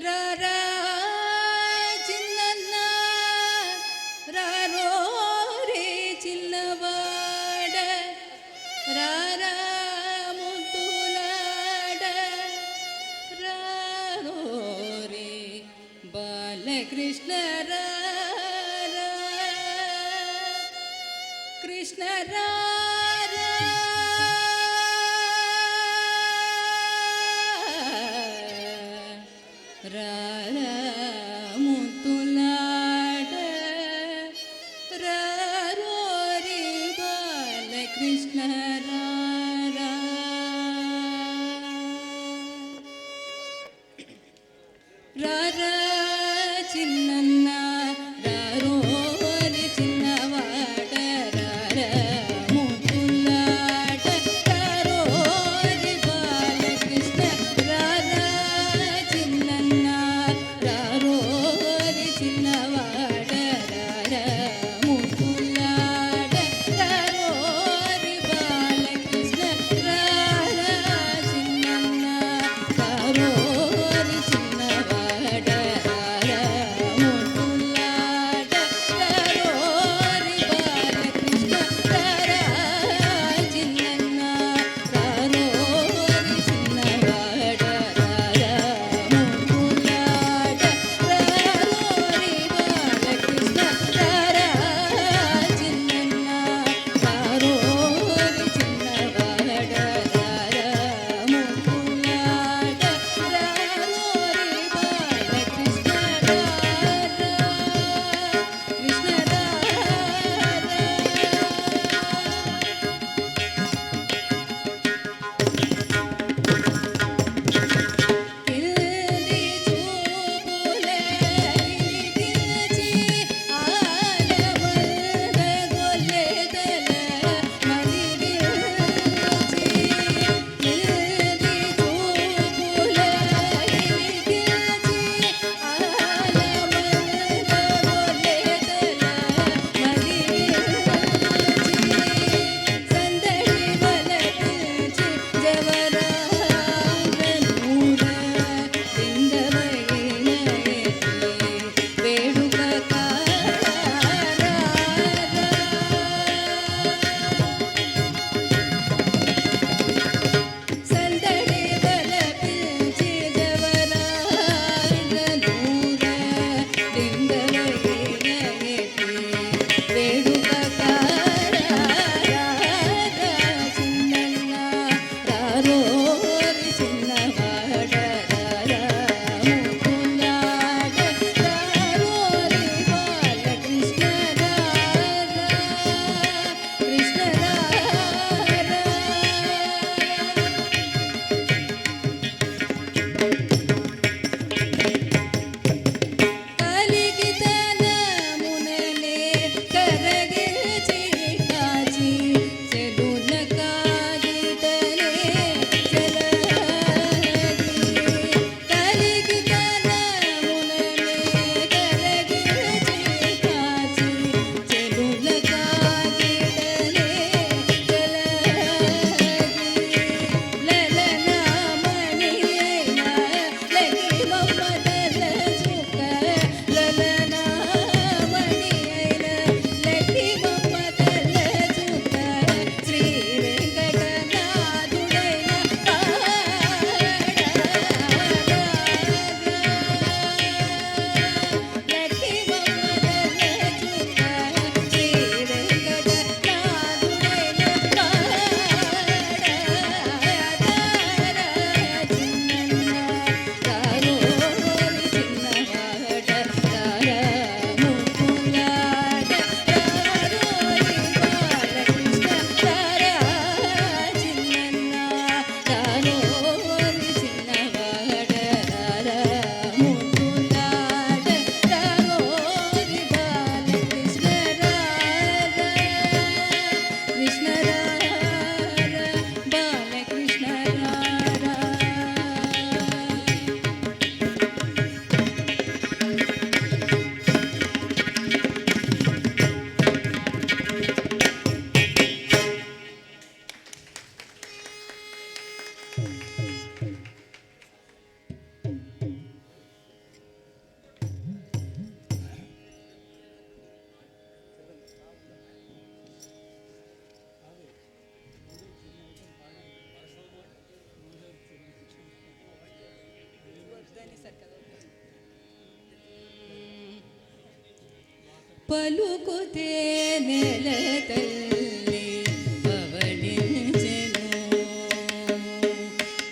ರಾರಾ ಚಿನ್ನನ್ನ ರಾರೋ ರೇ ಚಿನ್ನವಾಡ ರಾರಾ ಮುದ್ದುಲಾಡ ರಾರೋ ರೇ ಬಾಲಕೃಷ್ಣ ರಾರಾ ಕೃಷ್ಣ ರಾರಾ ರಾರಾ ಮುತ್ತುಲಾಡ ರಾರೋ ರೇ ಬಾಲಕೃಷ್ಣ ರಾರಾ ರಾರಾ ಚಿನ್ನನ್ನ ರಾರೋ ರೇ ಚಿನ್ನವಾಡ ರಾರಾ ಮುತ್ತುಲಾಡ ರಾರೋ ರೇ ಬಾಲಕೃಷ್ಣ ರಾರಾ ಚಿನ್ನನ್ನ ರಾರೋ ರೇ ಚಿನ್ನವಾಡ ರಾರಾ ಮುತ್ತುಲಾಡ ರಾರೋ ರೇ ಬಾಲಕೃಷ್ಣ ರಾರಾ ಚಿನ್ನನ್ನ ರಾರೋ ರೇ ಚಿನ್ನವಾಡ ರಾರಾ ಮುತ್ತುಲಾಡ ರಾರೋ ರೇ ಬಾಲಕೃಷ್ಣ ರಾರಾ ಚಿನ್ನನ್ನ ರಾರೋ ರೇ ಚಿನ್ನವಾಡ ರಾರಾ ಮುತ್ತುಲಾಡ ರಾರೋ ರೇ ಬಾಲಕೃಷ್ಣ ರಾರಾ ಚಿನ್ನನ್ನ ರಾರೋ ರೇ ಚಿನ್ನವಾಡ ರಾರಾ ಮುತ್ತುಲಾಡ ರಾರೋ ರೇ ಬಾಲಕೃಷ್ಣ ರಾರಾ ಕೃಷ್ಣ ಕಿಲ್ದಿ ಚೂಪುಲೆ ಕಿಲ್ಚಿ ಆಲಮಲ್ದ ಗೊಲ್ಲೆದಲ ಮದಿಗಿಲ್ಚಿ ಕಿಲ್ದಿ ಚೂಪುಲೆ ಕಿಲ್ಚಿ ಆಲಮಲ್ದ ಗೊಲ್ಲೆದಲ ಮದಿಗಿಲ್ಚಿ ಸಂದಡಿ ಬಲಕಿಲ್ಚಿ ಜವರಾಂಗನೂರ ಬೇಡುಗ ಸಂದಡಿ ಬಲ ಪಿಲ್ಚಿ ಜವರಾಂಗನೂರ ಬೇಡುಗ ಚಿನ್ನನ್ನ ರಾರೋ ರೇ ಚಿನ್ನವಾಡ ರಾರಾ ಮುತ್ತುಲಾಡ ರಾರೋ ರೇ ಬಾಲಕೃಷ್ಣ ರಾರಾ ಕೃಷ್ಣ ರಾರಾ కలిగితన ముననే కరగిల్చి కాచి చెలుల కాగితనే చెలగి కలిగితన ముననే కరగిల్చి కాచి చెలుల కాగితనే చెలగి లలనా మణియైన లగి మమ్మదల చుక్క లలనా మణియైన లగి మమ్మదల చుక్క శ్రీ వెంకటనాథుడైన లగి మమ్మదల చుక్క శ్రీ వెంకటనాథుడైన చిన్నన్న రారో రೇ చిన్నవాడ రారా ముత్తುలాడ రారో రೇ బాలకృష్ణ రారా చిన్నన్న రారో రೇ చిన్నవాడ రారా ముత్తುలాడ రారో రೇ బాలకృష్ణ రారా కృష్ణ రారా బాలకృష్ణ రారా పలుకుతే నెల తల్లి పవళించెను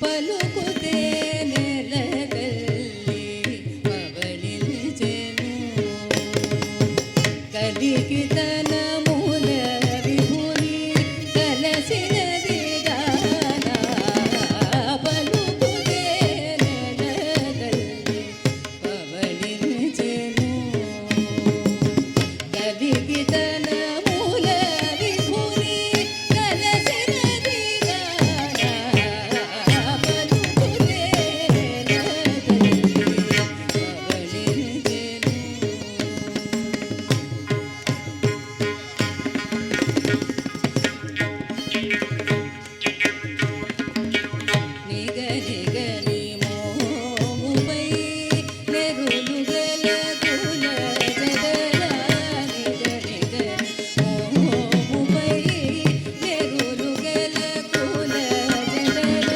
పలుకుతే నెల తల్లి పవళించెను కలికి తనముల విభుని కలసినది గానా పలుకుతే నెల తల్లి పవళించెను కలికి తనముల విభుని కలసినది గానా పలుకుతే నెల తల్లి పవళించెను నిగనిగని మోముపై నెరులు గల కుల జడల నిగనిగని మోముపై నెరులు గల కుల జడల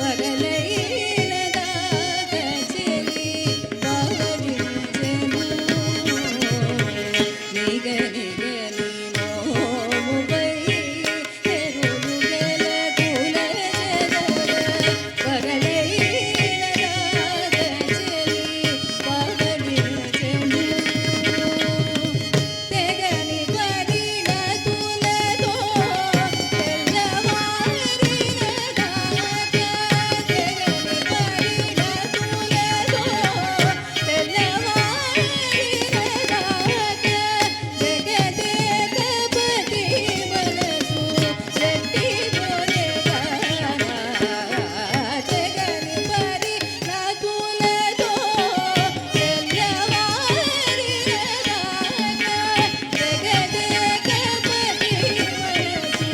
వరలైన దాక చెలి పవళించెను నిగనిగని మోముపై నెరులు గల కుల జడల వరలైన దాక చెలి పవళించెను తెగని పరిణతులతో తెల్లవారిన దాక తెగని పరిణతులతో తెల్లవారిన దాక జగదేకపతి మనసు గట్టిగొనే గానా తెగని పరిణతులతో తెల్లవారిన దాక జగదేకపతి మనసు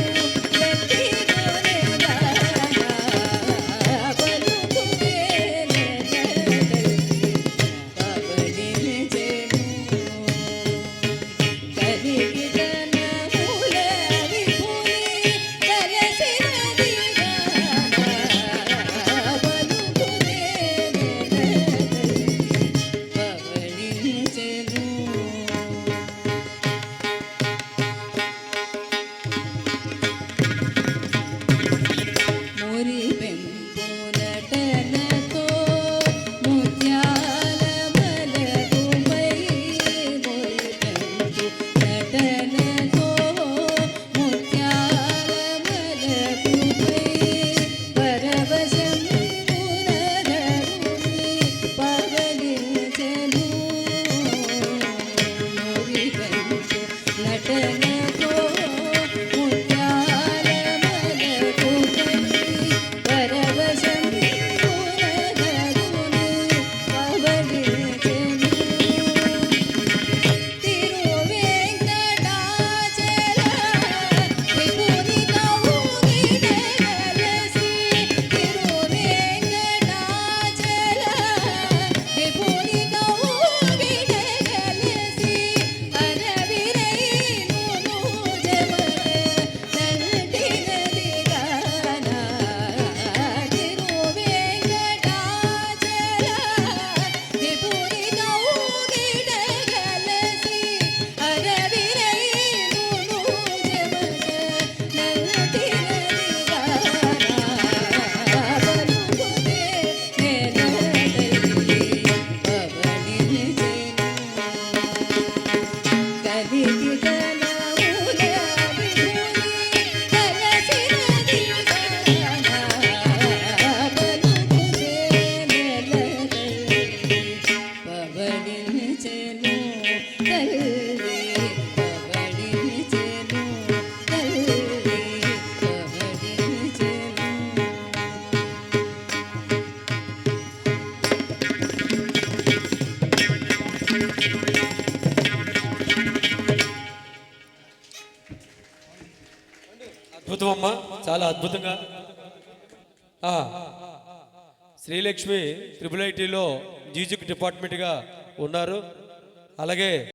గట్టిగొనే గానా పలుకుతే నెల తల్లి పవళించెను కలికి తనముల విభుని కలసినది గానా పలుకుతే నెల తల్లి పవళించెను మురి పెంపు నటనతో ముత్యాల మలకుపై మురి పెంపు నటనతో ముత్యాల మలకుపై పరవశంబునధరుని పవళించెను మురి పెంపు నటనతో ముత్యాల మలకుపై పరవశంబునధరుని పవళించెను తిరువేంకటాచల విభుని కౌగిట కలసి తిరువేంకటాచల విభుని కౌగిట కలసి అరవిరైను జమన నల్టినది గానా తిరువేంకటాచల విభుని కౌగిట కలసి అరవిరైను జమన నల్టినది గానా పలుకుతే నెల తల్లి పవళించెను కలికి తనముల విభుని కలసినది గానా పలుకుతే నెల తల్లి పవళించెను తల్లి పవళించెను తల్లి పవళించెను అద్భుతం అమ్మా, చాలా అద్భుతంగా. శ్రీలక్ష్మి ట్రిపుల్ ఐటీలో మ్యూజిక్ డిపార్ట్మెంట్గా ఉన్నారు. అలాగే